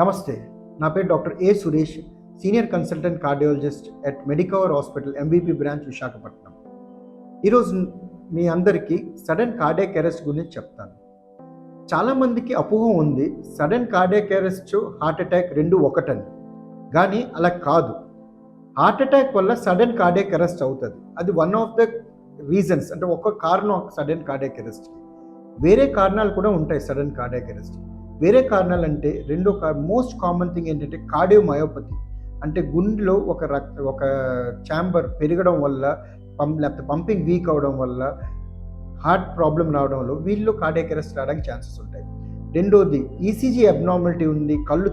నమస్తే. నా పేరు doctor A. Suresh, senior consultant cardiologist at Medicover hospital MBP branch Visakhapatnam. ఈరోజు మీ అందరికీ సడన్ కార్డియాక్ అరెస్ట్ గురించి చెప్తాను. చాలామందికి అపోహ ఉంది, sudden cardiac arrest, heart attack రెండు ఒకటని. కానీ అలా కాదు. హార్ట్ అటాక్ వల్ల సడన్ కార్డియాక్ అరెస్ట్ అవుతుంది. అది వన్ ఆఫ్ ద రీజన్స్, అంటే ఒక కారణం సడన్ కార్డియాక్ అరెస్ట్కి. వేరే కారణాలు కూడా ఉంటాయి సడన్ కార్డియాక్ అరెస్ట్కి. వేరే కారణాలు అంటే మోస్ట్ కామన్ థింగ్ ఏంటంటే కార్డియోమయోపతి, అంటే గుండెలో ఒక ఛాంబర్ పెరగడం వల్ల, లేకపోతే పంపింగ్ వీక్ అవడం వల్ల, హార్ట్ ప్రాబ్లం రావడంలో వీళ్ళు కార్డియాక్ అరెస్ట్ రావడానికి ఛాన్సెస్ ఉంటాయి. రెండోది ఈసీజీ అబ్నార్మాలిటీ ఉంది, కళ్ళు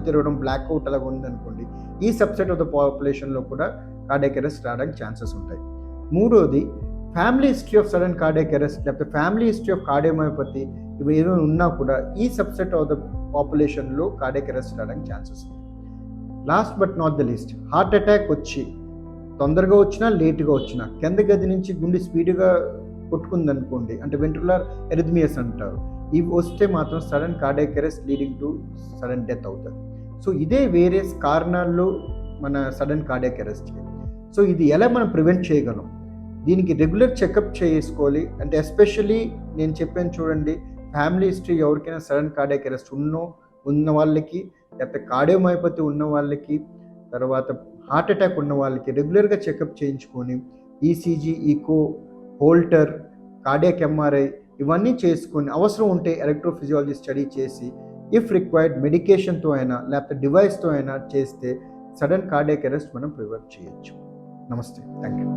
తిరగడం బ్లాక్అవుట్ అలాగ ఉందనుకోండి, ఈ సబ్సెట్ ఆఫ్ ద పాపులేషన్లో కూడా కార్డియాక్ అరెస్ట్ రావడానికి ఛాన్సెస్ ఉంటాయి. మూడోది family history of sudden cardiac arrest, లేకపోతే ఫ్యామిలీ హిస్టరీ ఆఫ్ కార్డియోమయోపతి, ఇవి ఏమైనా ఉన్నా కూడా ఈ సబ్సెట్ ఆఫ్ ద పాపులేషన్లో కార్డియాక్ అరెస్ట్ రావడానికి ఛాన్సెస్ ఉంది. Last but not the least, heart attack వచ్చి తొందరగా వచ్చినా లేటుగా వచ్చినా కింద గది నుంచి గుండె స్పీడ్గా కొట్టుకుందనుకోండి, అంటే వెంట్రులర్ ఎరిథమియస్ అంటారు, ఇవి వస్తే మాత్రం sudden cardiac arrest leading to sudden death అవుతుంది. సో ఇదే వేరే కారణాల్లో మన సడన్ కార్డియాక్ అరెస్ట్కి. సో ఇది ఎలా మనం ప్రివెంట్ చేయగలం? దీనికి రెగ్యులర్ చెకప్ చేసుకోవాలి. అంటే ఎస్పెషల్లీ నేను చెప్పాను చూడండి, ఫ్యామిలీ హిస్టరీ ఎవరికైనా సడన్ కార్డియాక్ అరెస్ట్ ఉన్న వాళ్ళకి, లేకపోతే కార్డియోమయోపతి ఉన్న వాళ్ళకి, తర్వాత హార్ట్ అటాక్ ఉన్న వాళ్ళకి రెగ్యులర్గా చెకప్ చేయించుకొని ECG, echo, Holter, cardiac MRI ఇవన్నీ చేసుకొని అవసరం ఉంటే ఎలక్ట్రోఫిజియాలజీ స్టడీ చేసి ఇఫ్ రిక్వైర్డ్ మెడికేషన్తో అయినా లేకపోతే డివైస్తో అయినా చేస్తే సడన్ కార్డియాక్ అరెస్ట్ మనం ప్రివెంట్ చేయొచ్చు. నమస్తే, థ్యాంక్ యూ.